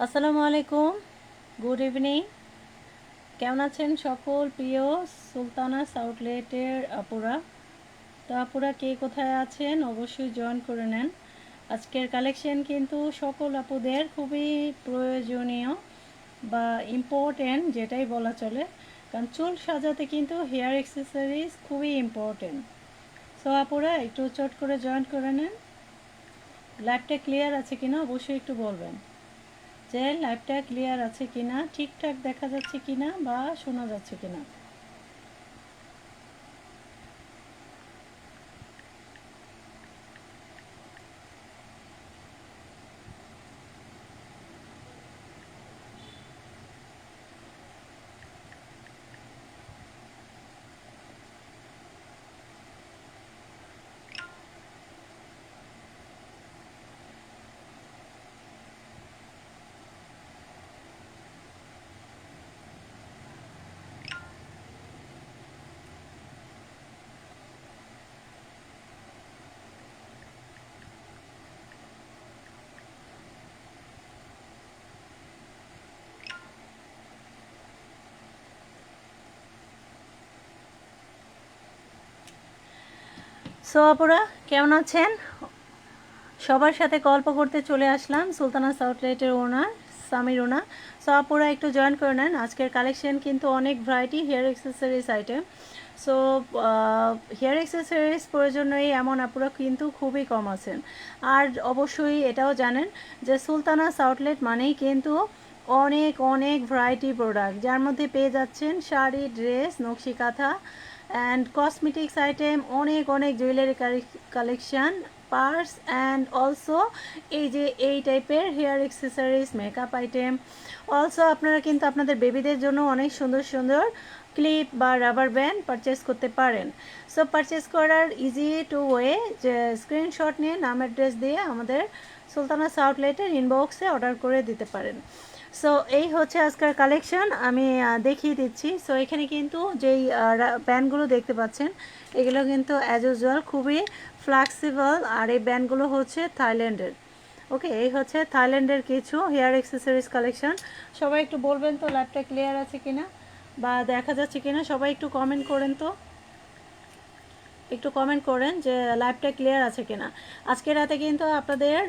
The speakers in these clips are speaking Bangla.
আসসালামু আলাইকুম, গুড ইভিনিং। কেমন আছেন সকল প্রিয় সুলতানাস আউটলেটের আপুরা? তো আপুরা কে কোথায় আছেন অবশ্যই জয়েন করে নেন। আজকের কালেকশন কিন্তু সকল আপুদের খুবই প্রয়োজনীয় বা ইম্পর্টেন্ট, যেটাই বলা চলে, কারণ চুল সাজাতে কিন্তু হেয়ার অ্যাক্সেসরিজ খুবই ইম্পর্টেন্ট। সো আপুরা একটু চট করে জয়েন করে নেন। লাইভটা ক্লিয়ার আছে কিনা অবশ্যই একটু বলবেন, যে লাইভটা ক্লিয়ার আছে কিনা, ঠিকঠাক দেখা যাচ্ছে কিনা বা শোনা যাচ্ছে কিনা। সো আপুরা কেমন আছেন? সবার সাথে গল্প করতে চলে আসলাম, সুলতানাস আউটলেটের ওনার সামির ওনা। সো আপুরা একটু জয়েন করে নেন। আজকের কালেকশন কিন্তু অনেক variety hair accessories item. So hair accessories প্রয়োজনীয় এমন আপুরা কিন্তু খুবই কম আছেন। আর অবশ্যই এটাও জানেন যে সুলতানাস আউটলেট মানেই কিন্তু অনেক অনেক ভ্যারাইটি প্রোডাক্ট, যার মধ্যে পেয়ে যাচ্ছেন শাড়ি, ড্রেস, নকশি কাঁথা অ্যান্ড কসমেটিক্স আইটেম, অনেক অনেক jewellery collection, purse and also এই যে এই টাইপের hair accessories, makeup item. Also আপনারা কিন্তু আপনাদের বেবিদের জন্য অনেক সুন্দর সুন্দর ক্লিপ বা রাবার ব্যান্ড পারচেস করতে পারেন। সো পারচেস করার ইজি টু ওয়ে, যে স্ক্রিনশট নিয়ে নাম অ্যাড্রেস দিয়ে আমাদের সুলতানাস আউটলেটের ইনবক্সে অর্ডার করে দিতে পারেন। সো এই হচ্ছে আজকের কালেকশন, আমি দেখিয়ে দিচ্ছি। সো এখানে কিন্তু যেই ব্যান্ডগুলো দেখতে পাচ্ছেন, এগুলো কিন্তু অ্যাজ ইউজুয়াল খুবই ফ্লেক্সিবল, আর এই ব্যান্ডগুলো হচ্ছে থাইল্যান্ডের। ওকে, এই হচ্ছে থাইল্যান্ডের কিছু হেয়ার অ্যাক্সেসরিজ কালেকশন। সবাই একটু বলবেন তো লাইভটা ক্লিয়ার আছে কিনা বা দেখা যাচ্ছে কিনা, সবাই একটু কমেন্ট করেন তো, একটু কমেন্ট করেন যে লাইভটা ক্লিয়ার আছে কিনা। আজকে রাতে কিন্তু আপনাদের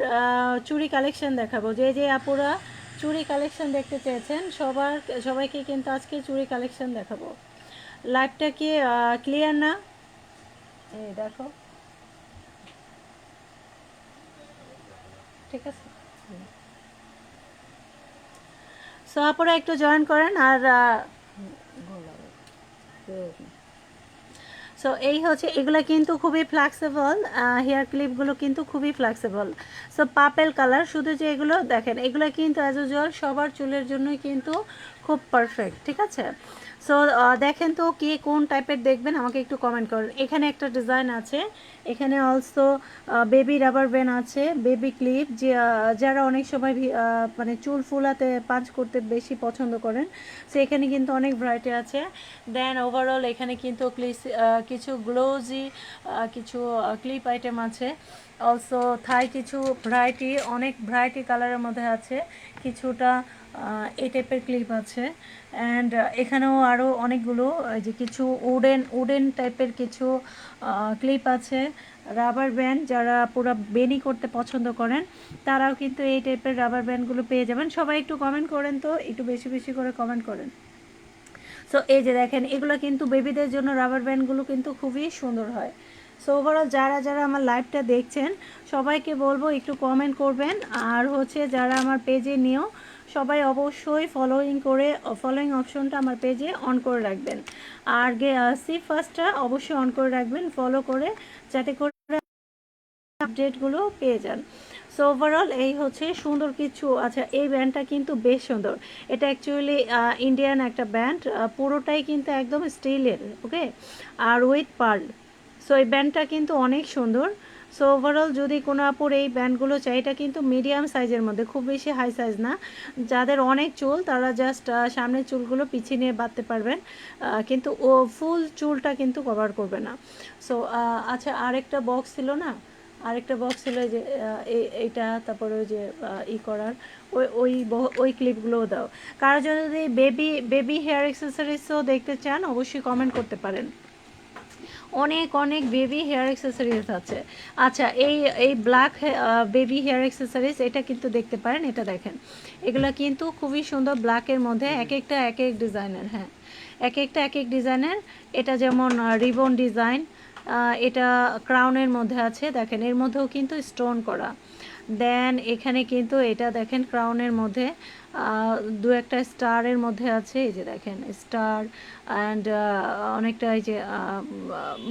চুড়ি কালেকশন দেখাবো। যে যে আপুরা চুড়ি কালেকশন দেখতে চেয়েছেন সবাইকে কিন্তু আজকে চুড়ি কালেকশন দেখাবো। লাইভটা কি ক্লিয়ার না? এই দেখো, ঠিক আছে। সো আপুরা একটু জয়েন করেন। আর সো এই হচ্ছে, এগুলো কিন্তু খুবই ফ্লেক্সিবল, হেয়ার ক্লিপগুলো কিন্তু খুবই ফ্লেক্সিবল। সো পার্পেল কালার, শুধু যে এগুলো দেখেন, এগুলো কিন্তু অ্যাজ ইউজুয়াল সবার চুলের জন্যই কিন্তু খুব পারফেক্ট, ঠিক আছে। সো দেখেন তো কে কোন টাইপের দেখবেন, আমাকে একটু কমেন্ট করেন। এখানে একটা ডিজাইন আছে, এখানে অলসো বেবি রাবার ব্যান্ড আছে, বেবি ক্লিপ, যে যারা অনেক সময় মানে চুল ফুলাতে পাঁচ করতে বেশি পছন্দ করেন, সো এখানে কিন্তু অনেক ভ্যারাইটি আছে। দেন ওভারঅল এখানে কিন্তু কিছু গ্লোজি কিছু ক্লিপ আইটেম আছে। অলসো থাই কিছু ভ্যারাইটি, অনেক ভ্যারাইটি কালারের মধ্যে আছে, কিছুটা এই টাইপের ক্লিপ আছে। অ্যান্ড এখানেও আরও অনেকগুলো যে কিছু উডেন টাইপের কিছু ক্লিপ আছে। রাবার ব্যান্ড, যারা পুরো বেনি করতে পছন্দ করেন তারাও কিন্তু এই টাইপের রাবার ব্যান্ডগুলো পেয়ে যাবেন। সবাই একটু কমেন্ট করেন তো, একটু বেশি বেশি করে কমেন্ট করেন। সো এই যে দেখেন, এগুলো কিন্তু বেবিদের জন্য রাবার ব্যান্ডগুলো কিন্তু খুবই সুন্দর হয়। সো ওভারঅল যারা যারা আমার লাইভটা দেখছেন সবাইকে বলবো একটু কমেন্ট করবেন। আর হচ্ছে যারা আমার পেজে নিয়েও, সবাই অবশ্যই ফলোয়িং অপশনটা আমার পেজে অন করে রাখবেন। আর সি ফার্স্টটা অবশ্যই অন করে রাখবেন, ফলো করে, যাতে করে আপডেটগুলো পেয়ে যান। সো ওভারঅল এই হচ্ছে সুন্দর কিছু। আচ্ছা, এই ব্যান্ডটা কিন্তু বেশ সুন্দর। এটা অ্যাকচুয়ালি ইন্ডিয়ান একটা ব্যান্ড, পুরোটাই কিন্তু একদম স্টিলের, ওকে, আর উইথ পার্ল। সো এই ব্যান্ডটা কিন্তু অনেক সুন্দর। সো ওভারঅল যদি কোনো আপুর এই ব্যান্ডগুলো চাই, এটা কিন্তু মিডিয়াম সাইজের মধ্যে, খুব বেশি হাই সাইজ না। যাদের অনেক চুল তারা জাস্ট সামনের চুলগুলো পিছিয়ে নিয়ে বাঁধতে পারবেন, কিন্তু ফুল চুলটা কিন্তু কভার করবে না। সো আচ্ছা, আরেকটা বক্স ছিল না, আরেকটা বক্স ছিল যে এইটা, তারপরে ওই যে করার ওই ক্লিপগুলোও দাও। কারো যদি বেবি বেবি হেয়ার অ্যাক্সেসরিজও দেখতে চান অবশ্যই কমেন্ট করতে পারেন। অনেক অনেক বেবি হেয়ার অ্যাক্সেসরিজ আছে। আচ্ছা, এই এই ব্ল্যাক বেবি হেয়ার অ্যাক্সেসরিজ এটা কিন্তু দেখতে পারেন, এটা দেখেন, এগুলো কিন্তু খুবই সুন্দর ব্ল্যাকের মধ্যে, এক একটা এক এক ডিজাইনের। হ্যাঁ, এক একটা এক এক ডিজাইনের। এটা যেমন রিবন ডিজাইন, এটা ক্রাউনের মধ্যে আছে, দেখেন এর মধ্যেও কিন্তু স্টোন করা। দেন এখানে কিন্তু এটা দেখেন ক্রাউনের মধ্যে দু একটা স্টারের মধ্যে আছে, এই যে দেখেন স্টার অ্যান্ড অনেকটা এই যে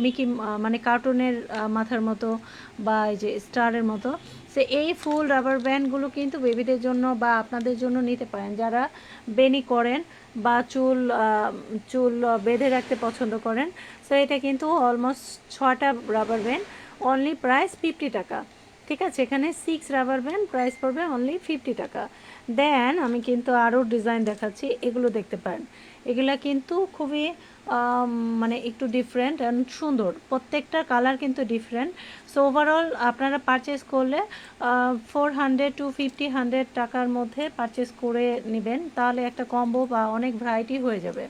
মিকি মানে কার্টুনের মাথার মতো বা এই যে স্টারের মতো। সে এই ফুল রাবার ব্যান্ডগুলো কিন্তু বেবিদের জন্য বা আপনাদের জন্য নিতে পারেন যারা বেনি করেন বা চুল চুল বেঁধে রাখতে পছন্দ করেন। সো এটা কিন্তু অলমোস্ট 6টা রাবার ব্যান্ড, অনলি প্রাইস 50 টাকা। ঠিক আছে, এখানে 6 রাবার ব্যান্ড, প্রাইস পড়বে অনলি 50 টাকা। দেন আমি কিন্তু আরও ডিজাইন দেখাচ্ছি, এগুলো দেখতে পারেন। এগুলা কিন্তু খুবই মানে একটু ডিফারেন্ট অ্যান্ড সুন্দর, প্রত্যেকটার কালার কিন্তু ডিফারেন্ট। সো ওভারঅল আপনারা পারচেস করলে 400 to 100 টাকার মধ্যে পারচেস করে নেবেন, তাহলে একটা কম্বো বা অনেক ভ্যারাইটি হয়ে যাবে।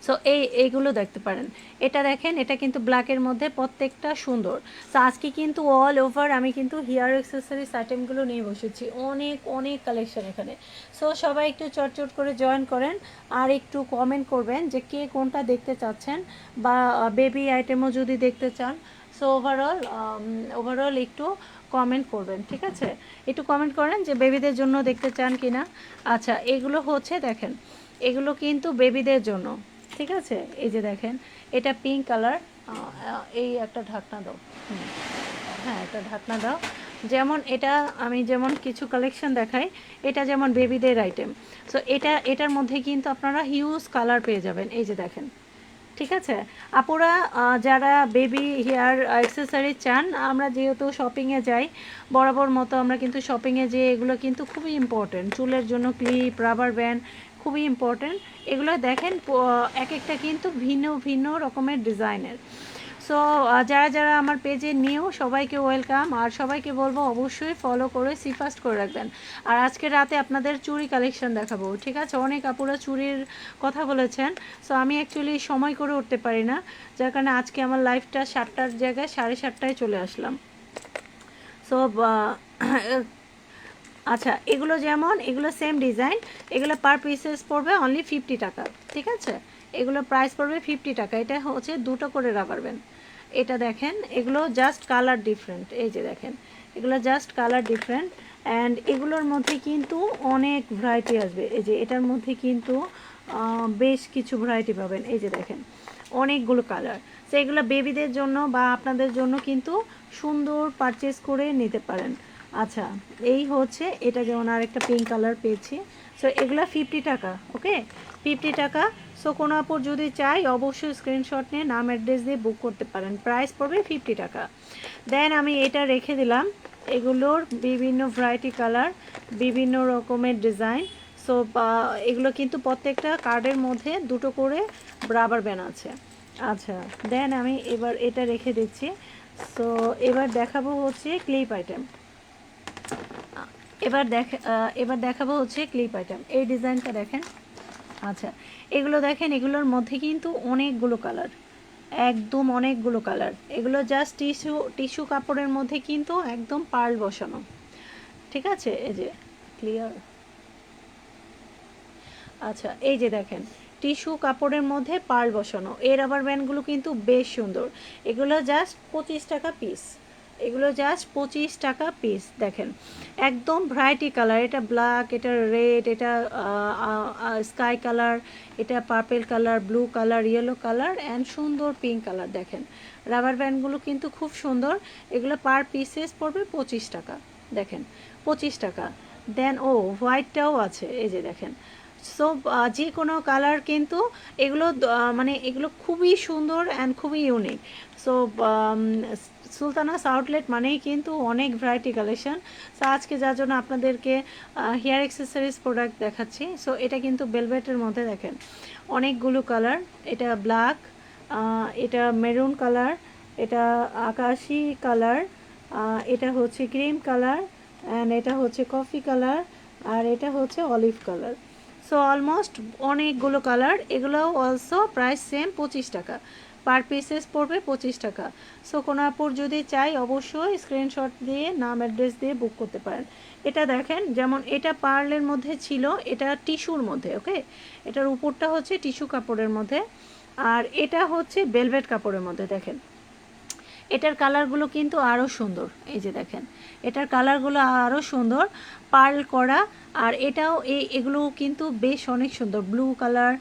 সো এইগুলো দেখতে পারেন। এটা দেখেন, এটা কিন্তু ব্ল্যাকের মধ্যে, প্রত্যেকটা সুন্দর। সো আজকে কিন্তু অল ওভার আমি কিন্তু হেয়ার অ্যাক্সেসরিজ আইটেমগুলো নিয়ে বসেছি, অনেক অনেক কালেকশন এখানে। সো সবাই একটু চটচট করে জয়েন করেন আর একটু কমেন্ট করবেন যে কে কোনটা দেখতে চাচ্ছেন বা বেবি আইটেমও যদি দেখতে চান। সো ওভারঅল একটু কমেন্ট করবেন, ঠিক আছে? একটু কমেন্ট করেন যে বেবিদের জন্য দেখতে চান কি না। আচ্ছা, এগুলো হচ্ছে দেখেন, এগুলো কিন্তু বেবিদের জন্য, ঠিক আছে? এই যে দেখেন, এটা পিঙ্ক কালার, এই একটা ঢাকনা দাও। হ্যাঁ, একটা ঢাকনা দাও। যেমন এটা আমি যেমন কিছু কালেকশন দেখাই, এটা যেমন বেবিদের আইটেম। সো এটার মধ্যে কিন্তু আপনারা হিউজ কালার পেয়ে যাবেন, এই যে দেখেন, ঠিক আছে? আপুরা যারা বেবি হেয়ার অ্যাক্সেসরি চান, আমরা যেহেতু শপিংয়ে যাই বরাবর মতো, আমরা কিন্তু শপিংয়ে যেয়ে এগুলো কিন্তু খুবই ইম্পর্টেন্ট, চুলের জন্য ক্লিপ, রাবার ব্যান্ড খুবই ইম্পর্টেন্ট। এগুলো দেখেন এক একটা কিন্তু ভিন্ন ভিন্ন রকমের ডিজাইনের। সো যারা যারা আমার পেজে নিউ সবাইকে ওয়েলকাম, আর সবাইকে বলবো অবশ্যই ফলো করে সিফাস্ট করে রাখবেন। আর আজকে রাতে আপনাদের চুড়ি কালেকশন দেখাবো, ঠিক আছে? অনেক আপুরা চুড়ির কথা বলেছেন, সো আমি অ্যাকচুয়ালি সময় করে উঠতে পারি না, যার কারণে আজকে আমার লাইফটা 7টার জায়গায় 7:30টায় চলে আসলাম। সো আচ্ছা, এগুলো যেমন এগুলো সেম ডিজাইন, এগুলো পার পিসেস পড়বে অনলি 50 টাকা, ঠিক আছে? এগুলো প্রাইস পড়বে 50 টাকা। এটা হচ্ছে দুটো করে রাবার ব্যান্ড। এটা দেখেন, এগুলো জাস্ট কালার ডিফারেন্ট, এই যে দেখেন, এগুলো জাস্ট কালার ডিফারেন্ট। অ্যান্ড এগুলোর মধ্যে কিন্তু অনেক ভ্যারাইটি আসবে, এই যে এটার মধ্যে কিন্তু বেশ কিছু ভ্যারাইটি পাবেন, এই যে দেখেন অনেকগুলো কালার। সো এগুলো বেবিদের জন্য বা আপনাদের জন্য কিন্তু সুন্দর পারচেস করে নিতে পারেন। আচ্ছা, এই হচ্ছে এটা, যেমন আরেকটা পিঙ্ক কালার পেয়েছি। সো এগুলো 50 টাকা, ওকে, 50 টাকা। সো কোনো আপুর যদি চাই অবশ্যই স্ক্রিনশট নিয়ে নাম অ্যাড্রেস দিয়ে বুক করতে পারেন, প্রাইস পড়বে 50 টাকা। দেন আমি এটা রেখে দিলাম, এগুলোর বিভিন্ন ভ্যারাইটি কালার, বিভিন্ন রকমের ডিজাইন। সো এগুলো কিন্তু প্রত্যেকটা কার্ডের মধ্যে দুটো করে রাবার ব্যান্ড আছে। আচ্ছা, দেন আমি এবার এটা রেখে দিচ্ছি। সো এবার দেখাবো হচ্ছে ক্লিপ আইটেম। এবার দেখাবো হচ্ছে ক্লিপ আইটেম। এই ডিজাইনটা দেখেন। আচ্ছা, এগুলো দেখেন, এগুলোর মধ্যে কিন্তু অনেকগুলো কালার, একদম অনেকগুলো কালার। এগুলো জাস্ট টিস্যু কাপড়ের মধ্যে কিন্তু একদম পার্ল বসানো, ঠিক আছে? এই যে ক্লিয়ার। আচ্ছা, এই যে দেখেন টিস্যু কাপড়ের মধ্যে পার্ল বসানো, এই রাবার ব্যান্ডগুলো কিন্তু বেশ সুন্দর। এগুলো জাস্ট 25 টাকা পিস, এগুলো জাস্ট 25 টাকা পিস। দেখেন একদম ভ্যারাইটি কালার, এটা ব্ল্যাক, এটা রেড, এটা স্কাই কালার, এটা purple colour, blue colour, yellow colour and সুন্দর পিঙ্ক কালার। দেখেন রাবার ব্যান্ডগুলো কিন্তু খুব সুন্দর। এগুলো পার পিসেস পড়বে 25 টাকা, দেখেন 25 টাকা। দেন হোয়াইটটাও আছে, এই যে দেখেন। সো যে কোনো কালার কিন্তু এগুলো মানে এগুলো খুবই সুন্দর অ্যান্ড খুবই ইউনিক। সো সুলতানাস আউটলেট মানেই কিন্তু অনেক ভ্যারাইটি কালেকশন। সো আজকে যার জন্য আপনাদেরকে হেয়ার অ্যাক্সেসরিজ প্রোডাক্ট দেখাচ্ছি। সো এটা কিন্তু ভেলভেটের মধ্যে দেখেন অনেকগুলো কালার, এটা ব্ল্যাক, এটা মেরুন কালার, এটা আকাশি কালার, এটা হচ্ছে ক্রিম কালার, অ্যান্ড এটা হচ্ছে কফি কালার, আর এটা হচ্ছে অলিভ কালার। সো অলমোস্ট অনেকগুলো কালার। এগুলোও অলসো প্রাইস সেম 25 টাকা, পার পিসেস পড়বে 25 টাকা। সো কোনো আপুর যদি চাই অবশ্যই স্ক্রিনশট দিয়ে নাম অ্যাড্রেস দিয়ে বুক করতে পারেন। এটা দেখেন, যেমন এটা পার্লের মধ্যে ছিল, এটা টিস্যুর মধ্যে, ওকে, এটার উপরটা হচ্ছে টিস্যু কাপড়ের মধ্যে, আর এটা হচ্ছে ভেলভেট কাপড়ের মধ্যে। দেখেন এটার কালারগুলো কিন্তু আরও সুন্দর, এই যে দেখেন এটার কালারগুলো আরও সুন্দর, পার্ল করা। আর এটাও এগুলো কিন্তু বেশ অনেক সুন্দর, blue colour,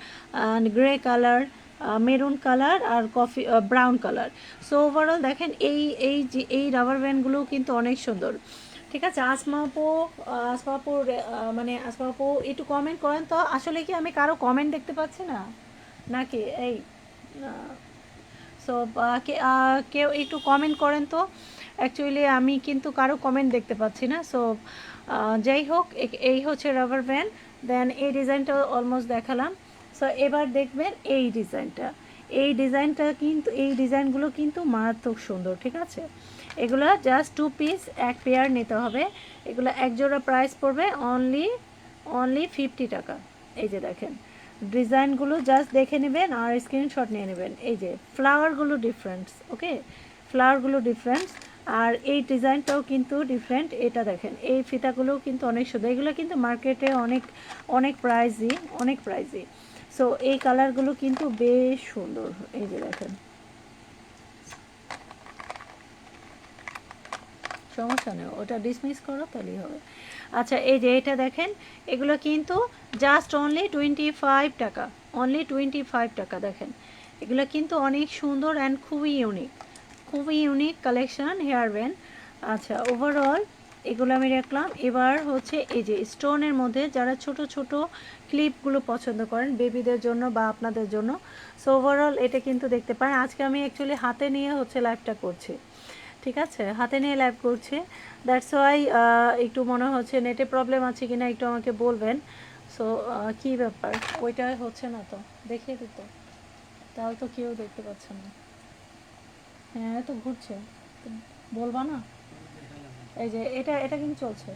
grey colour, maroon colour, আর coffee brown colour. So overall দেখেন এই রাবার ব্যান্ডগুলোও কিন্তু অনেক সুন্দর। ঠিক আছে, আসমা আপু মানে আসমা আপু একটু কমেন্ট করেন তো, আসলে কি আমি কারো কমেন্ট দেখতে পাচ্ছি না নাকি? এই সো কেউ একটু কমেন্ট করেন তো, অ্যাকচুয়ালি আমি কিন্তু কারো কমেন্ট দেখতে পাচ্ছি না। সো যাই হোক, এই হচ্ছে রাবার ব্যান্ড। দেন এই ডিজাইনটা অলমোস্ট দেখালাম। সো এবার দেখবেন এই ডিজাইনগুলো কিন্তু মারাত্মক সুন্দর। ঠিক আছে, এগুলো জাস্ট 2 পিস, এক পেয়ার নিতে হবে। এগুলো এক জোড়া প্রাইস পড়বে অনলি 50 টাকা। এই যে দেখেন ডিজাইনগুলো জাস্ট দেখে নেবেন আর স্ক্রিনশট নিয়ে নেবেন। এই যে ফ্লাওয়ারগুলো ডিফারেন্ট, ওকে, ফ্লাওয়ারগুলো ডিফারেন্ট, আর এই ডিজাইনটাও কিন্তু ডিফারেন্ট। এটা দেখেন এই ফিতাগুলোও কিন্তু অনেক সুন্দর, এগুলো কিন্তু মার্কেটে অনেক অনেক প্রাইজি। সো এই কালারগুলো কিন্তু বেশ সুন্দর। এই যে দেখেন, সমস্যা নেই, ওটা ডিসমিস করো তাহলেই হবে। আচ্ছা, এই যে এটা দেখেন, এগুলো কিন্তু জাস্ট অনলি 25 টাকা দেখেন, এগুলো কিন্তু অনেক সুন্দর অ্যান্ড খুবই ইউনিক কালেকশন হেয়ার ব্যান্ড। আচ্ছা, ওভারঅল এগুলো আমি রাখলাম। এবার হচ্ছে এই যে স্টোনের মধ্যে যারা ছোট ছোট ক্লিপগুলো পছন্দ করেন বেবিদের জন্য বা আপনাদের জন্য, সো ওভারঅল এটা কিন্তু দেখতে পারেন। আজকে আমি অ্যাকচুয়ালি হাতে নিয়ে হচ্ছে লাইভটা করছি। ঠিক আছে, হাতে নিয়ে লাইভ করছে, দ্যাটস ওয়াই একটু মনে হচ্ছে নেটে প্রবলেম আছে কিনা একটু আমাকে বলবেন। সো কী ব্যাপার, ওইটা হচ্ছে না তো, দেখিয়ে দিত তাহলে তো কেউ দেখতে পাচ্ছে না। হ্যাঁ তো ঘুরছে, তো বলবা না? এই যে এটা এটা কিন্তু চলছে,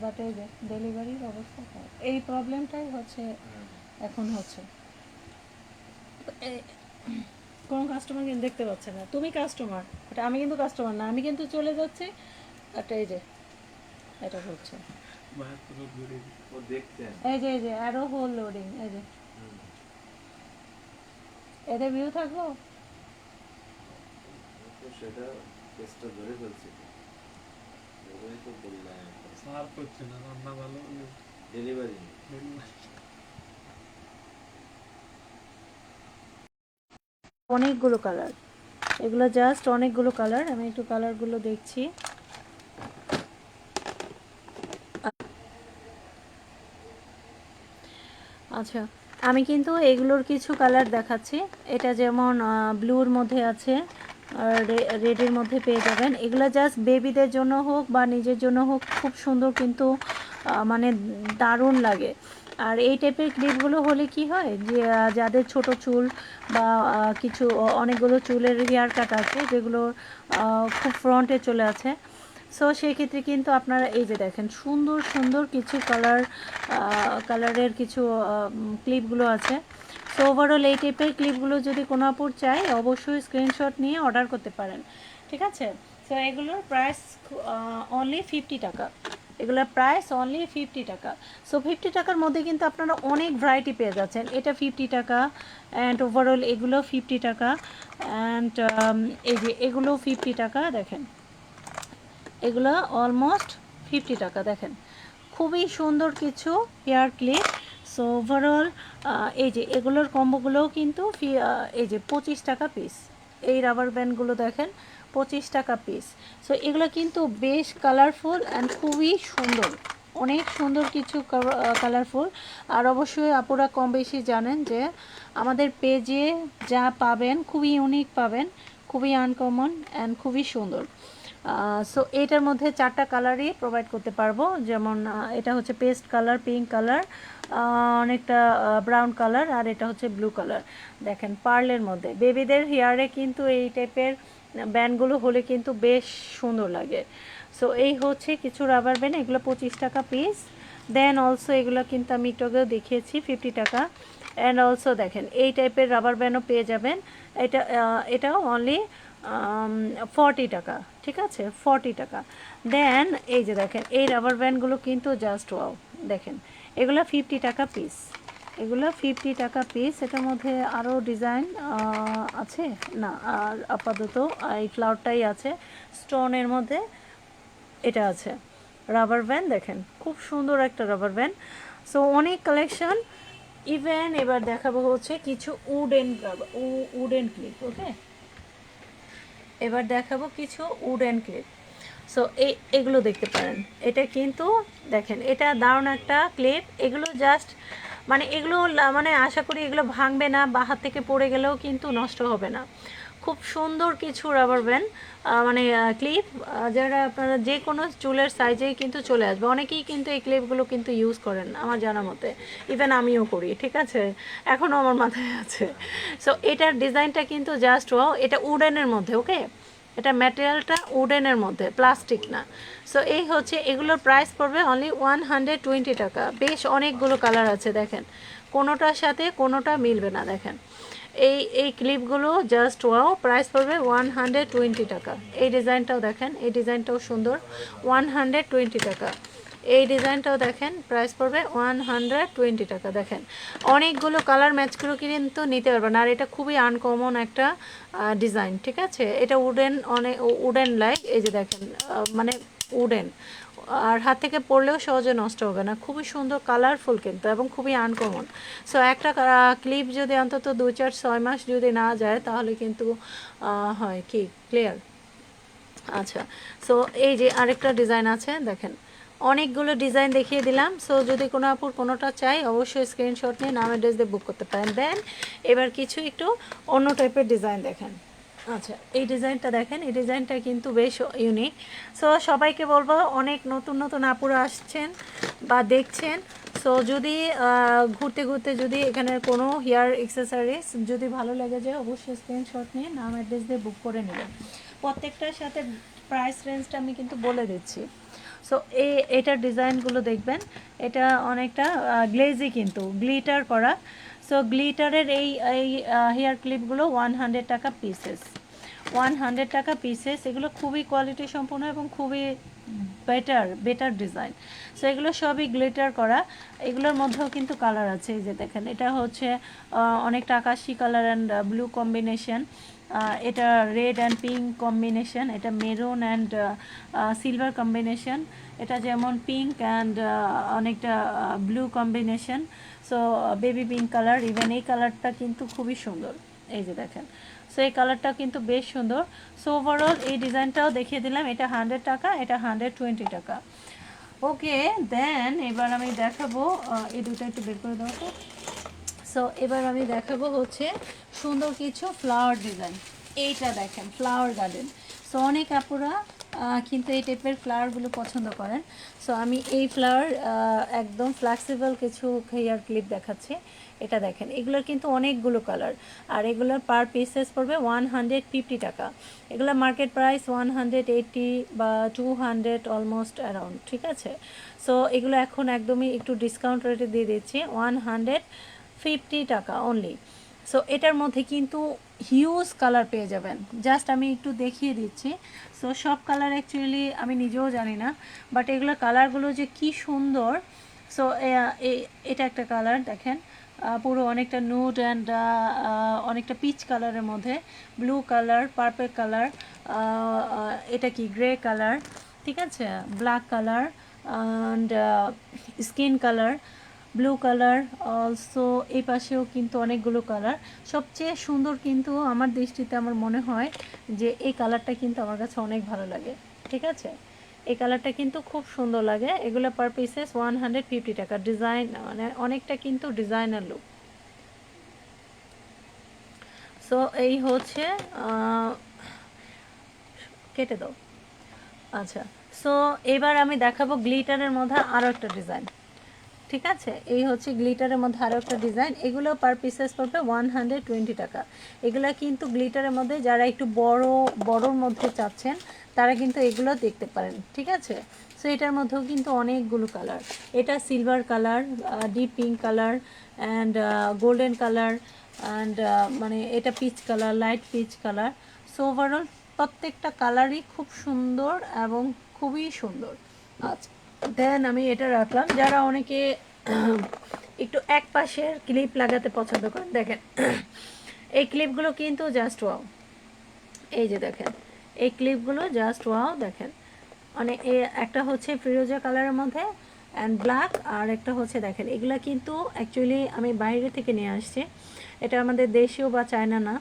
বাট এই যে ডেলিভারির অবস্থা খারাপ। এই প্রবলেমটাই হচ্ছে এখন হচ্ছে। কোনো কাস্টমার কিন্তু দেখতে পাচ্ছে না, তুমি কাস্টমার, ওটা আমি কিন্তু কাস্টমার না, আমি কিন্তু চলে যাচ্ছি। একটা এই যে এটা হচ্ছে, এই যে আরো হোল লোডিং, এই যে এতে ভিউ থাকবো। সেটা কেসটা ধরে ফেলছি, ধরেই তো বললাম সার করছে না, রান্না ভালো ডেলিভারি অনেকগুলো কালার, এগুলো জাস্ট অনেকগুলো কালার। আমি একটু কালারগুলো দেখছি। আচ্ছা, আমি কিন্তু এগুলোর কিছু কালার দেখাচ্ছি। এটা যেমন ব্লুর মধ্যে আছে, আর রেডের মধ্যে পেয়ে যাবেন। এগুলো জাস্ট বেবিদের জন্য হোক বা নিজের জন্য হোক খুব সুন্দর, কিন্তু মানে দারুণ লাগে। আর এই টাইপের ক্লিপগুলো হলে কি হয় যে যাদের ছোট চুল বা কিছু অনেকগুলো চুলের হেয়ার কাট আছে যেগুলো খুব ফ্রন্টে চলে আছে, সো সেই ক্ষেত্রে কিন্তু আপনারা এই যে দেখেন সুন্দর সুন্দর কিছু কালারের কিছু ক্লিপগুলো আছে। সো ওভারঅল এই টাইপের ক্লিপগুলো যদি কোনো আপুর চাই অবশ্যই স্ক্রিনশট নিয়ে অর্ডার করতে পারেন। ঠিক আছে, সো এগুলোর প্রাইস অনলি 50 টাকা, এগুলোর প্রাইস অনলি 50 টাকা। সো 50 টাকার মধ্যে কিন্তু আপনারা অনেক ভ্যারাইটি পেয়ে যাচ্ছেন। এটা 50 টাকা, অ্যান্ড ওভারঅল এগুলো 50 টাকা, অ্যান্ড এই যে এগুলো 50 টাকা। দেখেন এগুলো অলমোস্ট 50 টাকা। দেখেন খুবই সুন্দর কিছু হেয়ার ক্লিপ। সো ওভারঅল এই যে এগুলোর কম্বোগুলোও কিন্তু এই যে 25 টাকা পিস। এই রাবার ব্যান্ডগুলো দেখেন 25 টাকা পিস। সো এগুলো কিন্তু বেশ কালারফুল অ্যান্ড খুবই সুন্দর, অনেক সুন্দর কিছু কালারফুল। আর অবশ্যই আপুরা কম বেশি জানেন যে আমাদের পেজে যা পাবেন খুবই ইউনিক পাবেন, খুবই আনকমন অ্যান্ড খুবই সুন্দর। সো এটার মধ্যে 4টা কালারই প্রোভাইড করতে পারবো, যেমন এটা হচ্ছে পেস্ট কালার, পিঙ্ক কালার, অনেকটা ব্রাউন কালার, আর এটা হচ্ছে ব্লু কালার। দেখেন পার্লের মধ্যে বেবিদের হেয়ারে কিন্তু এই টাইপের ব্যান্ডগুলো হলে কিন্তু বেশ সুন্দর লাগে। সো এই হচ্ছে কিছু রাবার ব্যান্ড, এগুলো 25 টাকা পিস। দেন অলসো এগুলো কিন্তু আমি একটু আগেও দেখিয়েছি 50 টাকা। অ্যান্ড অলসো দেখেন এই টাইপের রাবার ব্যান্ডও পেয়ে যাবেন। এটাও অনলি 40 টাকা, ঠিক আছে, 40 টাকা। দেন এই যে দেখেন এই রাবার ব্যান্ডগুলো কিন্তু জাস্ট ওয়াও, দেখেন এগুলো 50 টাকা পিস, এগুলো 50 টাকা পিস। এটার মধ্যে আরও ডিজাইন আছে না, আর আপাতত এই ফ্লাওয়ারটাই আছে স্টোনের মধ্যে, এটা আছে। রাবার ব্যান্ড দেখেন খুব সুন্দর একটা রাবার ব্যান্ড। সো অনেক কালেকশন। ইভেন এবার দেখাবো হচ্ছে কিছু উডেন ক্লিপ। ওকে, এবার দেখাবো কিছু উডেন ক্লিপ। সো এগুলো দেখতে পারেন, এটা কিন্তু দেখেন এটা দারুণ একটা ক্লিপ। এগুলো জাস্ট মানে এগুলো মানে আশা করি এগুলো ভাঙবে না বা হাত থেকে পড়ে গেলেও কিন্তু নষ্ট হবে না। খুব সুন্দর কিছু রাবার ব্যান্ড মানে ক্লিপ, যারা আপনারা যে কোনো চুলের সাইজেই কিন্তু চলে আসবে। অনেকেই কিন্তু এই ক্লিপগুলো কিন্তু ইউজ করেন আমার জানা মতে, ইভেন আমিও করি, ঠিক আছে, এখনও আমার মাথায় আছে। সো এটার ডিজাইনটা কিন্তু জাস্ট ওয়াও, এটা উডেনের মধ্যে। ওকে, এটা ম্যাটেরিয়ালটা উডেনের মধ্যে, প্লাস্টিক না। সো এই হচ্ছে, এগুলোর প্রাইস পড়বে অনলি 120 টাকা। বেশ অনেকগুলো কালার আছে, দেখেন কোনোটার সাথে কোনোটা মিলবে না। দেখেন এই ক্লিপগুলো জাস্ট ওয়াও, প্রাইস পড়বে 120 টাকা। এই ডিজাইনটাও দেখেন, এই ডিজাইনটাও সুন্দর, 120 টাকা। এই ডিজাইনটাও দেখেন, প্রাইস পড়বে 120 টাকা। দেখেন অনেকগুলো কালার ম্যাচ করে কিন্তু নিতে পারবেন। আর এটা খুবই আনকমন একটা ডিজাইন, ঠিক আছে। এটা উডেন লাইক, এই যে দেখেন মানে উডেন, আর হাত থেকে পড়লেও সহজে নষ্ট হবে না। খুবই সুন্দর, কালারফুল কিন্তু, এবং খুবই আনকমন। সো একটা ক্লিপ যদি অন্তত 2-4-6 মাস যদি না যায় তাহলে কিন্তু হয় কি ক্লিয়ার। আচ্ছা, সো এই যে আরেকটা ডিজাইন আছে, দেখেন অনেকগুলো ডিজাইন দেখিয়ে দিলাম। সো যদি কোনো আপুর কোনোটা চাই অবশ্যই স্ক্রিনশট নিয়ে নাম অ্যাড্রেস দিয়ে বুক করতে পারেন। দেন এবার কিছু একটু অন্য টাইপের ডিজাইন দেখেন। আচ্ছা, এই ডিজাইনটা দেখেন, এই ডিজাইনটা কিন্তু বেশ ইউনিক। সো সবাইকে বলবো, অনেক নতুন নতুন আপুরা আসছেন বা দেখছেন। সো যদি ঘুরতে ঘুরতে যদি এখানে কোনো হেয়ার অ্যাক্সেসরিজ যদি ভালো লেগে যায় অবশ্যই স্ক্রিনশট নিয়ে নাম অ্যাড্রেস দিয়ে বুক করে নেবেন। প্রত্যেকটার সাথে প্রাইস রেঞ্জটা আমি কিন্তু বলে দিচ্ছি। সো এটার ডিজাইনগুলো দেখবেন, এটা অনেকটা গ্লেজি কিন্তু গ্লিটার করা। সো গ্লিটারের এই এই হেয়ার ক্লিপগুলো 100 টাকা পিসেস, 100 টাকা পিসেস। এগুলো খুবই কোয়ালিটি সম্পন্ন এবং খুবই বেটার ডিজাইন। সো এগুলো সবই গ্লিটার করা। এগুলোর মধ্যেও কিন্তু কালার আছে, এই যে দেখেন এটা হচ্ছে অনেকটা আকাশি কালার অ্যান্ড ব্লু কম্বিনেশন, এটা রেড অ্যান্ড পিঙ্ক কম্বিনেশন, এটা মেরুন অ্যান্ড সিলভার কম্বিনেশন, এটা যেমন পিঙ্ক অ্যান্ড অনেকটা blue combination. So baby pink colour, even এই কালারটা কিন্তু খুবই সুন্দর, এই যে দেখেন। সো এই কালারটা কিন্তু বেশ সুন্দর। সো ওভারঅল এই ডিজাইনটাও দেখিয়ে দিলাম। এটা 100 টাকা, এটা 120 টাকা। ওকে, দেন এবার আমি দেখাবো এই দুটো একটু বের করে দেওয়া তো। সো এবার আমি দেখাবো হচ্ছে সুন্দর কিছু ফ্লাওয়ার ডিজাইন। এইটা দেখেন ফ্লাওয়ার গার্ডেন। সো অনেক আপুরা কিন্তু এই টাইপের ফ্লাওয়ারগুলো পছন্দ করেন। সো আমি এই ফ্লাওয়ার একদম ফ্লেক্সিবল কিছু হেয়ার ক্লিপ দেখাচ্ছি। এটা দেখেন, এগুলোর কিন্তু অনেকগুলো কালার, আর এগুলোর পার পিসেস পড়বে 150 টাকা। এগুলোর মার্কেট প্রাইস 180 বা 200 অলমোস্ট অ্যারাউন্ড, ঠিক আছে। সো এগুলো এখন একদমই একটু ডিসকাউন্ট রেটে দিয়ে দিচ্ছি 150 টাকা অনলি। সো এটার মধ্যে কিন্তু হিউজ কালার পেয়ে যাবেন, জাস্ট আমি একটু দেখিয়ে দিচ্ছি। সো সব কালার অ্যাকচুয়ালি আমি নিজেও জানি না, বাট এগুলোর কালারগুলো যে কি সুন্দর। সো এটা একটা কালার দেখেন, পুরো অনেকটা নুড অ্যান্ড অনেকটা পিচ কালারের মধ্যে, ব্লু কালার, পার্পল কালার, এটা কি গ্রে কালার, ঠিক আছে, black colour and skin colour, blue colour also. এই পাশেও কিন্তু অনেকগুলো কালার। সবচেয়ে সুন্দর কিন্তু আমার দৃষ্টিতে আমার মনে হয় যে এই কালারটা কিন্তু আমার কাছে অনেক ভালো লাগে, ঠিক আছে, এই কালারটা কিন্তু খুব সুন্দর লাগে। এগুলো পার পিসেস 150 টাকা। ডিজাইন মানে অনেকটা কিন্তু ডিজাইনার লুক। সো এই হচ্ছে কেটে দাও। আচ্ছা, সো এবার আমি দেখাবো গ্লিটারের মধ্যে আরও একটা ডিজাইন। ঠিক আছে, এই হচ্ছে গ্লিটারের মধ্যে আরও একটা ডিজাইন। এগুলো পার পিসেস পড়বে 120 টাকা। এগুলো কিন্তু গ্লিটারের মধ্যে যারা একটু বড়োর মধ্যে চাচ্ছেন তারা কিন্তু এগুলো দেখতে পারেন। ঠিক আছে, সো এটার মধ্যেও কিন্তু অনেকগুলো কালার। এটা silver colour, deep pink colour and golden colour and মানে এটা peach colour, light peach colour. So overall প্রত্যেকটা কালারই খুব সুন্দর এবং খুবই সুন্দর। আচ্ছা, দেন আমি এটা রাখলাম। যারা অনেকে একটু এক পাশের ক্লিপ লাগাতে পছন্দ করেন, দেখেন এই ক্লিপগুলো কিন্তু জাস্ট ওয়াও। এই যে দেখেন এই ক্লিপগুলো জাস্ট ওয়াও। দেখেন মানে একটা হচ্ছে ফিরোজা কালারের মধ্যে অ্যান্ড ব্ল্যাক, আর একটা হচ্ছে দেখেন এগুলো কিন্তু অ্যাকচুয়ালি আমি বাইরে থেকে নিয়ে আসছি, এটা আমাদের দেশীয় বা চায়না না।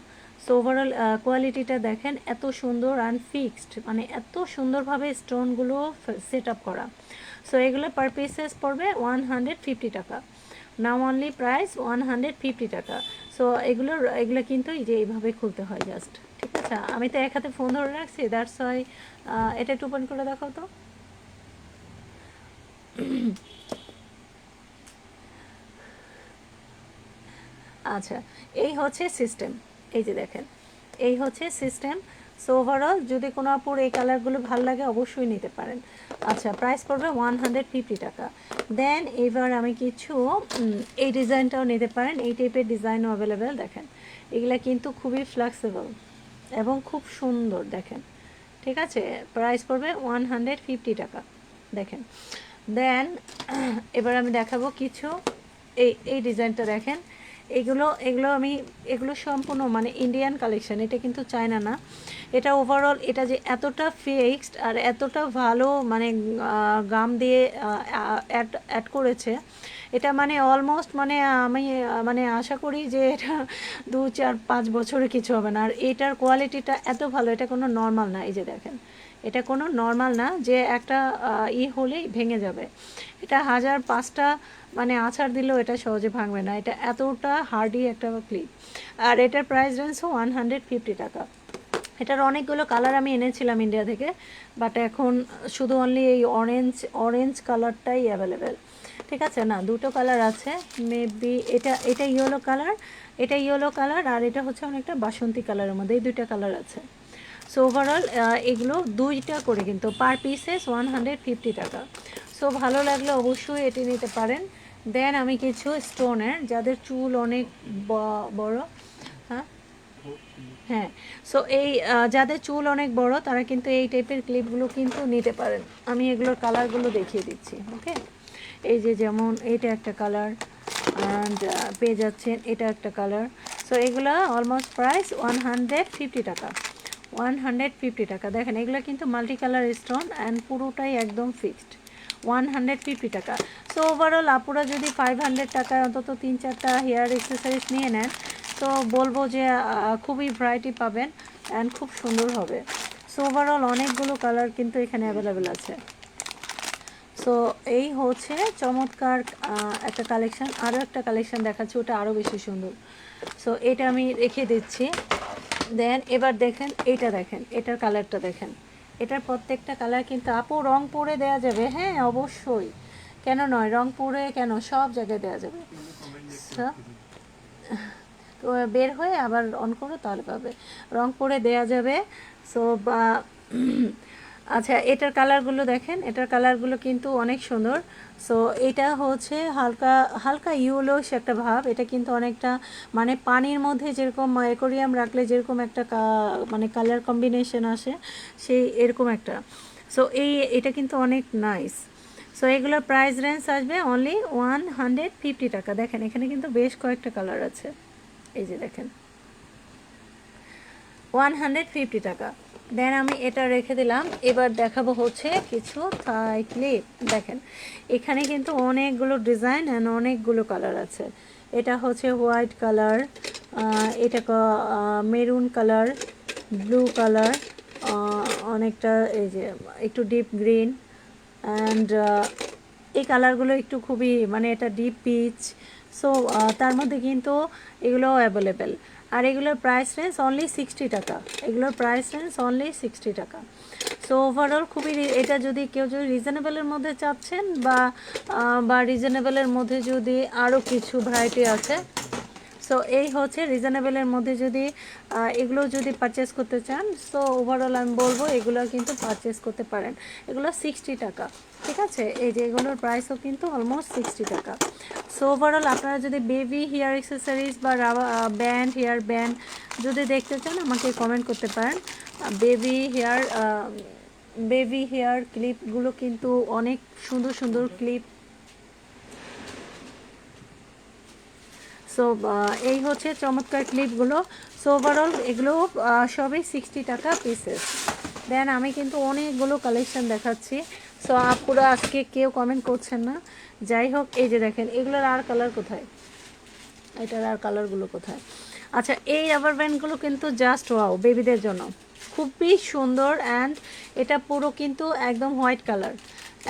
সো ওভারঅল কোয়ালিটিটা দেখেন এত সুন্দর অ্যান্ড ফিক্সড, মানে এত সুন্দরভাবে স্টোনগুলো সেট আপ করা। সো এগুলো পার পিসেস পড়বে 150 টাকা। নাও অনলি প্রাইস 150 টাকা। সো এগুলো কিন্তু এই যে এইভাবে খুলতে হয় জাস্ট। ঠিক আছে, আমি তো এক হাতে ফোন ধরে রাখছি, দ্যাটস ওয়াই। এটা একটু ওপেন করে দেখাও তো। আচ্ছা, এই হচ্ছে সিস্টেম। এই যে দেখেন এই হচ্ছে সিস্টেম। সো ওভারঅল যদি কোনো আপুর এই কালারগুলো ভালো লাগে অবশ্যই নিতে পারেন। আচ্ছা, প্রাইস পড়বে 150 টাকা। দেন এবার আমি কিছু এই ডিজাইনটাও নিতে পারেন, এই টাইপের ডিজাইনও অ্যাভেলেবেল। দেখেন এগুলা কিন্তু খুবই ফ্লেক্সিবল এবং খুব সুন্দর। দেখেন ঠিক আছে, প্রাইস পড়বে 150 টাকা। দেখেন দেন এবার আমি দেখাবো কিছু এই ডিজাইনটা। দেখেন এগুলো সম্পূর্ণ মানে ইন্ডিয়ান কালেকশন, এটা কিন্তু চায়না না। এটা ওভারঅল এটা যে এতটা ফিক্সড আর এতটা ভালো মানে গাম দিয়ে অ্যাড করেছে, এটা মানে অলমোস্ট মানে আমি মানে আশা করি যে এটা 2 4 5 বছরে কিছু হবে না। আর এটার কোয়ালিটিটা এত ভালো, এটা কোনো নর্মাল না। এই যে দেখেন এটা কোনো নর্মাল না যে একটা হলেই ভেঙে যাবে। এটা 1005টা মানে আছাড় দিলেও এটা সহজে ভাঙবে না, এটা এতটা হার্ডি একটা ক্লিপ। আর এটার প্রাইস রেঞ্জও 150 টাকা। এটার অনেকগুলো কালার আমি এনেছিলাম ইন্ডিয়া থেকে, বাট এখন শুধু অনলি এই অরেঞ্জ কালারটাই অ্যাভেলেবেল। ঠিক আছে, না দুটো কালার আছে মেবি, এটা ইয়েলো কালার, এটা ইয়েলো কালার, আর এটা হচ্ছে অনেকটা বাসন্তী কালারের মধ্যে, এই দুইটা কালার আছে। সো ওভারঅল এগুলো দুইটা করে কিন্তু পার পিসেস 150 টাকা। সো ভালো লাগলে অবশ্যই এটি নিতে পারেন। দেন আমি কিছু স্টোনের, যাদের চুল অনেক বড়, হ্যাঁ হ্যাঁ, সো এই যাদের চুল অনেক বড় তারা কিন্তু এই টাইপের ক্লিপগুলো কিন্তু নিতে পারেন। আমি এগুলোর কালারগুলো দেখিয়ে দিচ্ছি। ওকে, এই যে যেমন এটা একটা কালার অ্যান্ড পেয়ে যাচ্ছেন, এটা একটা কালার। সো এগুলো অলমোস্ট প্রাইস 150 টাকা। 150 টাকা। দেখেন এগুলো কিন্তু মাল্টি কালার স্টোন অ্যান্ড পুরোটাই একদম ফিক্সড। 150 টাকা। সো ওভারঅল আপুরা যদি 500 টাকায় অন্তত 3 4টা হেয়ার অ্যাক্সেসরিজ নিয়ে নেন তো বলবো যে খুবই ভ্যারাইটি পাবেন অ্যান্ড খুব সুন্দর হবে। সো ওভারঅল অনেকগুলো কালার কিন্তু এখানে অ্যাভেলেবেল আছে। সো এই হচ্ছে চমৎকার একটা কালেকশান। আরও একটা কালেকশান দেখাচ্ছি, ওটা আরও বেশি সুন্দর। সো এটা আমি রেখে দিচ্ছি। দেন এবার দেখেন এইটা, দেখেন এটার কালারটা দেখেন, এটার প্রত্যেকটা কালার কিন্তু আপু রং পরে দেওয়া যাবে। হ্যাঁ অবশ্যই, কেন নয়, রং পরে কেন, সব জায়গায় দেওয়া যাবে। তো বের হয়ে আবার অন করো তাহলে পাবে, রং করে দেয়া যাবে। সো আচ্ছা, এটার কালারগুলো দেখেন, এটার কালারগুলো কিন্তু অনেক সুন্দর। সো এটা হচ্ছে হালকা হালকা ইয়েলোশ একটা ভাব, এটা কিন্তু অনেকটা মানে পানির মধ্যে যেরকম অ্যাকোরিয়াম রাখলে যেরকম একটা মানে কালার কম্বিনেশন আসে সেই এরকম একটা। সো এটা কিন্তু অনেক নাইস। সো এগুলোর প্রাইস রেঞ্জ আসবে অনলি 150 টাকা। দেখেন এখানে কিন্তু বেশ কয়েকটা কালার আছে, এই যে দেখেন 150 টাকা। দেন আমি এটা রেখে দিলাম। এবার দেখাবো হচ্ছে কিছু থাই ক্লিপ। দেখেন এখানে কিন্তু অনেকগুলো ডিজাইন অ্যান্ড অনেকগুলো কালার আছে। এটা হচ্ছে হোয়াইট কালার, এটা মেরুন কালার, ব্লু কালার, অনেকটা এই যে একটু ডিপ গ্রিন অ্যান্ড এই কালারগুলো একটু খুবই মানে এটা ডিপ পিচ। সো তার মধ্যে কিন্তু এগুলো অ্যাভেলেবেল। আর এগুলোর প্রাইস রেঞ্জ অনলি 60 টাকা। এগুলোর প্রাইস রেঞ্জ অনলি 60 টাকা। সো ওভারঅল খুবই এটা যদি কেউ যদি রিজনেবলের মধ্যে চাচ্ছেন বা রিজনেবলের মধ্যে যদি আরও কিছু ভ্যারাইটি আছে, সো এই হচ্ছে রিজনেবলের মধ্যে যদি এগুলো যদি পারচেস করতে চান, সো ওভারঅল আমি বলবো এগুলো কিন্তু পারচেস করতে পারেন। এগুলো 60 টাকা, ঠিক আছে। এই যে এগুলোর প্রাইসও কিন্তু অলমোস্ট 60 টাকা। সো ওভারঅল আপনারা যদি বেবি হেয়ার অ্যাক্সেসরিজ বা ব্যান্ড, হেয়ার ব্যান্ড যদি দেখতে চান আমাকে কমেন্ট করতে পারেন। বেবি হেয়ার ক্লিপগুলো কিন্তু অনেক সুন্দর সুন্দর ক্লিপ। সো এই হচ্ছে চমৎকার ক্লিপগুলো। সো ওভারঅল এগুলো সবই 60 টাকা পিসেস। দেন আমি কিন্তু অনেকগুলো কালেকশন দেখাচ্ছি। সো আপুরা আজকে কেউ কমেন্ট করছেন না, যাই হোক। এই যে দেখেন এগুলোর আর কালার কোথায়, এটার আর কালারগুলো কোথায়? আচ্ছা, এই রাবার ব্যান্ডগুলো কিন্তু জাস্ট ওয়াও, বেবিদের জন্য খুবই সুন্দর। অ্যান্ড এটা পুরো কিন্তু একদম হোয়াইট কালার।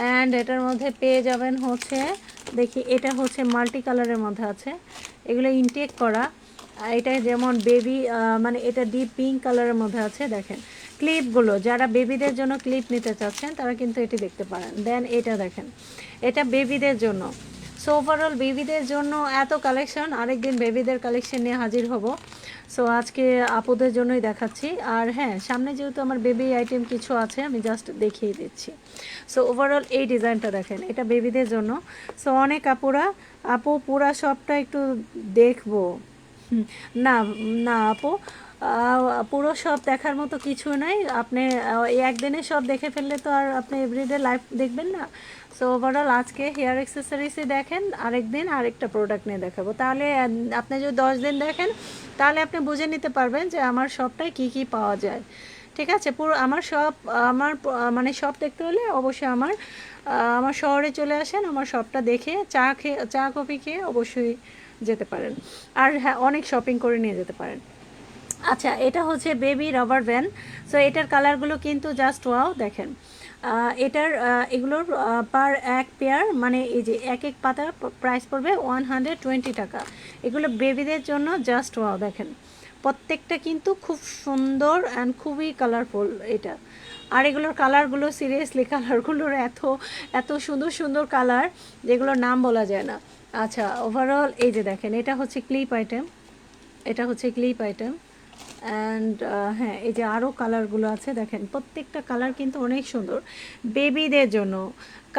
অ্যান্ড এটার মধ্যে পেয়ে যাবেন হচ্ছে, দেখি এটা হচ্ছে মাল্টি কালারের মধ্যে আছে, এগুলো ইনটেক করা। এটা যেমন বেবি, মানে এটা ডিপ পিঙ্ক কালারের মধ্যে আছে। দেখেন ক্লিপগুলো, যারা বেবিদের জন্য ক্লিপ নিতে চাচ্ছেন তারা কিন্তু এটি দেখতে পারেন। দেন এটা দেখেন, এটা বেবিদের জন্য। সো ওভারঅল বেবিদের জন্য এত কালেকশন, আরেকদিন বেবিদের কালেকশন নিয়ে হাজির হব। সো আজকে আপুদের জন্যই দেখাচ্ছি। আর হ্যাঁ, সামনে যেহেতু আমার বেবি আইটেম কিছু আছে, আমি জাস্ট দেখিয়ে দিচ্ছি। সো ওভারঅল এই ডিজাইনটা দেখেন, এটা বেবিদের জন্য। সো অনেক আপু পুরা সবটা একটু দেখবো। না না আপু, পুরো সব দেখার মতো কিছু নাই। আপনি এই একদিনে সব দেখে ফেললে তো আর আপনি এভরিডে লাইফ দেখবেন না। সো ওভারঅল আজকে হেয়ার অ্যাক্সেসরিজই দেখেন, আরেকদিন আরেকটা প্রোডাক্ট নিয়ে দেখাবো। তাহলে আপনি যদি 10 দিন দেখেন তাহলে আপনি বুঝে নিতে পারবেন যে আমার শপটায় কি কি পাওয়া যায়, ঠিক আছে। পুরো আমার শপ, মানে শপ দেখতে হলে অবশ্যই আমার শহরে চলে আসেন। আমার শপটা দেখে চা কফি খেয়ে অবশ্যই যেতে পারেন। আর হ্যাঁ, অনেক শপিং করে নিয়ে যেতে পারেন। আচ্ছা, এটা হচ্ছে বেবি রাবার ব্যান্ড। সো এটার কালারগুলো কিন্তু জাস্ট ওয়াও। দেখেন এগুলোর পার এক পেয়ার, মানে এই যে এক এক পাতা প্রাইস পড়বে 120 টাকা। এগুলো বেবিদের জন্য জাস্ট ওয়াও। দেখেন প্রত্যেকটা কিন্তু খুব সুন্দর অ্যান্ড খুবই কালারফুল এটা। আর এগুলোর কালারগুলো সিরিয়াসলি, কালারগুলোর এত এত সুন্দর সুন্দর কালার যেগুলোর নাম বলা যায় না। আচ্ছা, ওভারঅল এই যে দেখেন এটা হচ্ছে ক্লিপ আইটেম, এটা হচ্ছে ক্লিপ আইটেম। অ্যান্ড হ্যাঁ, এই যে আরও কালারগুলো আছে, দেখেন প্রত্যেকটা কালার কিন্তু অনেক সুন্দর বেবিদের জন্য।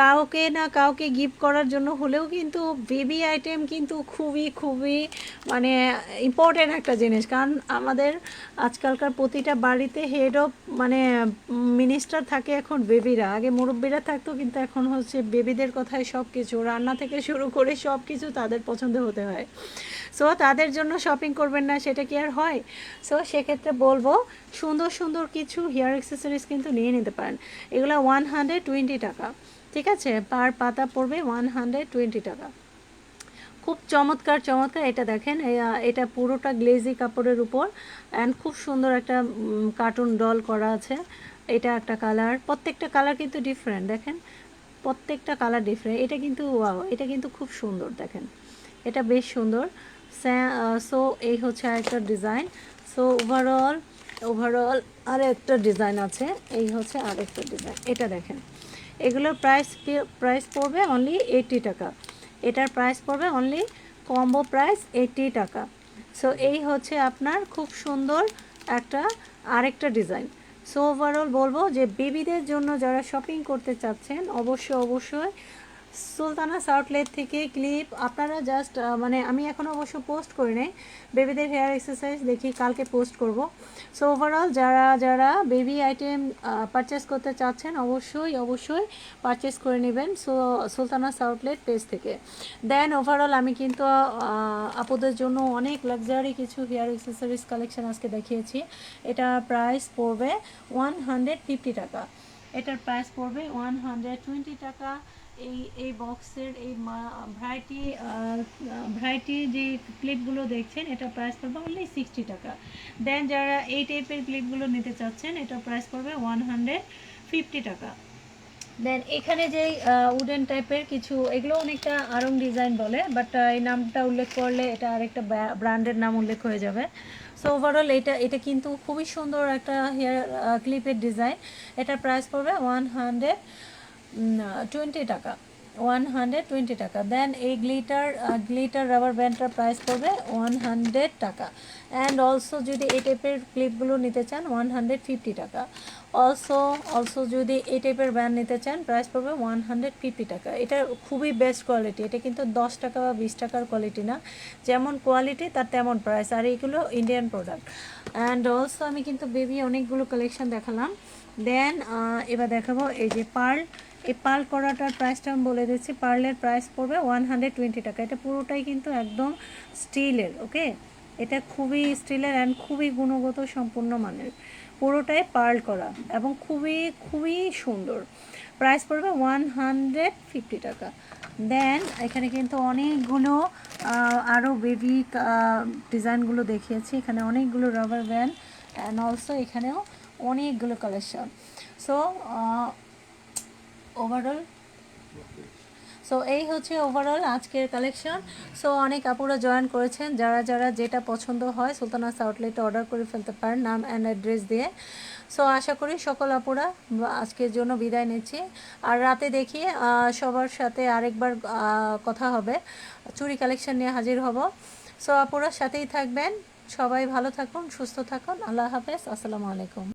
কাউকে না কাউকে গিফট করার জন্য হলেও কিন্তু বেবি আইটেম কিন্তু খুবই খুবই মানে ইম্পর্টেন্ট একটা জিনিস। কারণ আমাদের আজকালকার প্রতিটা বাড়িতে হেড অফ মানে মিনিস্টার থাকে এখন বেবিরা। আগে মুরব্বীরা থাকতো, কিন্তু এখন হচ্ছে বেবিদের কথায় সব কিছু, রান্না থেকে শুরু করে সব কিছু তাদের পছন্দ হতে হয়। সো তাদের জন্য শপিং করবেন না, সেটা কি আর হয়? সো সেক্ষেত্রে বলবো সুন্দর সুন্দর কিছু হেয়ার অ্যাক্সেসরিজ কিন্তু নিয়ে নিতে পারেন। এগুলো 120 টাকা, ঠিক আছে। পার পাতা পড়বে 120 টাকা। খুব চমৎকার চমৎকার। এটা দেখেন, এটা পুরোটা গ্লেজি কাপড়ের উপর অ্যান্ড খুব সুন্দর একটা কার্টুন ডল করা আছে। এটা একটা কালার, প্রত্যেকটা কালার কিন্তু ডিফারেন্ট। দেখেন প্রত্যেকটা কালার ডিফারেন্ট। এটা কিন্তু ওয়াও, এটা কিন্তু খুব সুন্দর। দেখেন এটা বেশ সুন্দর। সো এই হচ্ছে আরেকটা ডিজাইন। সো ওভারঅল আরেকটা ডিজাইন আছে, এই হচ্ছে আরেকটা ডিজাইন। এটা দেখেন এগুলোর প্রাইস পড়বে অনলি 80 টাকা। এটার প্রাইস পড়বে অনলি কম্বো প্রাইস 80 টাকা। সো এই হচ্ছে আপনার খুব সুন্দর একটা আরেকটা ডিজাইন। সো ওভারঅল বলবো যে বেবিদের জন্য যারা শপিং করতে চাচ্ছেন অবশ্যই সুলতানাস আউটলেট থেকে ক্লিপ আপনারা জাস্ট মানে আমি এখন অবশ্য পোস্ট করি নাই বেবিদের হেয়ার এক্সারসাইজ, দেখি কালকে পোস্ট করব। সো ওভারঅল যারা যারা বেবি আইটেম পারচেস করতে চাচ্ছেন অবশ্যই পারচেস করে নেবেন সুলতানাস আউটলেট পেজ থেকে। দেন ওভারঅল আমি কিন্তু আপুদের জন্য অনেক লাক্সারি কিছু হেয়ার এক্সেসরিজ কালেকশন আজকে দেখিয়েছি। এটা প্রাইস পড়বে 150 টাকা। এটার প্রাইস পড়বে 120 টাকা। এই বক্সের এই ভ্যারাইটি যে ক্লিপগুলো দেখছেন এটা প্রাইস পড়বে অনলি 60 টাকা। দেন যারা এই টাইপের ক্লিপগুলো নিতে চাচ্ছেন এটা প্রাইস পড়বে 150 টাকা। দেন এখানে যে উডেন টাইপের কিছু, এগুলো অনেকটা আরং ডিজাইন বলে, বাট এই নামটা উল্লেখ করলে এটা আরেকটা ব্র্যান্ডের নাম উল্লেখ হয়ে যাবে। সো ওভারঅল এটা এটা কিন্তু খুবই সুন্দর একটা হেয়ার ক্লিপের ডিজাইন। এটার প্রাইস পড়বে 120 টাকা, 120 টাকা। দেন এই গ্লিটার রাবার ব্যান্ডটার প্রাইস পড়বে 100 টাকা। অ্যান্ড অলসো যদি এই টাইপের ক্লিপগুলো নিতে চান 150 টাকা। অলসো যদি এই টাইপের ব্যান্ড নিতে চান প্রাইস পড়বে 150 টাকা। এটা খুবই বেস্ট কোয়ালিটি, এটা কিন্তু 10 টাকা বা 20 টাকার কোয়ালিটি না, যেমন কোয়ালিটি তার তেমন প্রাইস। আর এইগুলো ইন্ডিয়ান প্রোডাক্ট। অ্যান্ড অলসো আমি কিন্তু বেবি অনেকগুলো কালেকশন দেখালাম। দেন এবার দেখাবো এই যে পার্ল। এই পার্ল করাটার প্রাইসটা আমি বলে দিচ্ছি। পার্লের প্রাইস পড়বে 120 টাকা। এটা পুরোটাই কিন্তু একদম স্টিলের, ওকে। এটা খুবই স্টিলের অ্যান্ড খুবই গুণগত সম্পূর্ণ মানের, পুরোটাই পার্ল করা এবং খুবই খুবই সুন্দর। প্রাইস পড়বে 150 টাকা। দেন এখানে কিন্তু অনেকগুলো আরও বেবি ডিজাইনগুলো দেখিয়েছি। এখানে অনেকগুলো রাবার ব্যান্ড অ্যান্ড অলসো এখানেও অনেকগুলো কালেকশন। সো ওভারঅল এই হচ্ছে ওভারঅল আজকের কালেকশন। সো অনেক আপুরা জয়েন করেছেন, যারা যারা যেটা পছন্দ হয় সুলতানাস আউটলেটে অর্ডার করে ফেলতে পারেন নাম অ্যান্ড অ্যাড্রেস দিয়ে। সো আশা করি সকল আপুরা আজকের জন্য বিদায় নিচ্ছি। আর রাতে দেখি সবার সাথে আরেকবার কথা হবে, চুড়ি কালেকশন নিয়ে হাজির হব। সো আপুরা সাথেই থাকবেন, সবাই ভালো থাকুন, সুস্থ থাকুন। আল্লাহ হাফেজ, আসসালামু আলাইকুম।